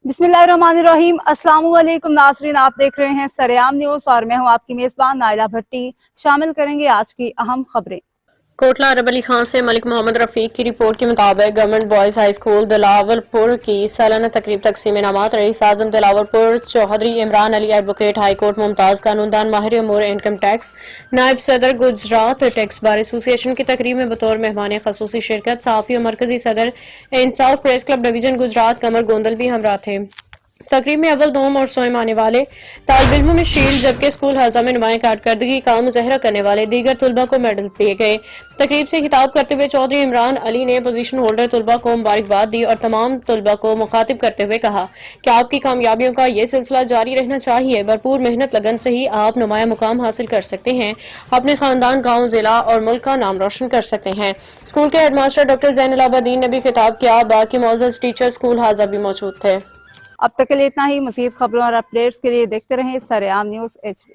बिस्मिल्लाहिर्रहमानिर्रहीम। अस्सलाम वालेकुम नाज़रीन, आप देख रहे हैं सरेआम न्यूज़ और मैं हूं आपकी मेज़बान नाइला भट्टी। शामिल करेंगे आज की अहम खबरें। कोटला अरब अली खान से मलिक मोहम्मद रफीक की रिपोर्ट के मुताबिक government boys high school Dilawarpur की सालाना तकरीब तकसीम इनामात रईस आज़म Dilawarpur Chaudhry Imran Ali advocate high court मुमताज कानूनदान माहिर अमूर इनकम टैक्स नायब सदर गुजरात टैक्स बार एसोसिएशन की तकरीब में बतौर मेहमान खसूसी शिरकत सहाफ़ी और मरकजी सदर इंसाफ प्रेस क्लब डिवीजन गुजरात कमर गोंदल भी हमरा थे। तकरीब में अव्वल दोम और सोएम आने वाले तालिब इल्मों में शील्ड जबकि स्कूल हज़ा में नुमाया कारकर्दगी का मुज़ाहरा करने वाले दीगर तुलबा को मेडल दिए गए। तकरीब से खिताब करते हुए चौधरी इमरान अली ने पोजीशन होल्डर तुलबा को मुबारकबाद दी और तमाम तुलबा को मुखातिब करते हुए कहा कि आपकी कामयाबियों का ये सिलसिला जारी रहना चाहिए। भरपूर मेहनत लगन से ही आप नुमाया मुकाम हासिल कर सकते हैं, अपने खानदान, गाँव, जिला और मुल्क का नाम रोशन कर सकते हैं। स्कूल के हेडमास्टर डॉक्टर ज़ैनुल आबदीन ने भी खिताब किया। बाकी मौजूद टीचर स्कूल हाजा भी मौजूद थे। अब तक के लिए इतना ही। मज़ीद खबरों और अपडेट्स के लिए देखते रहें सरेआम न्यूज़ HD।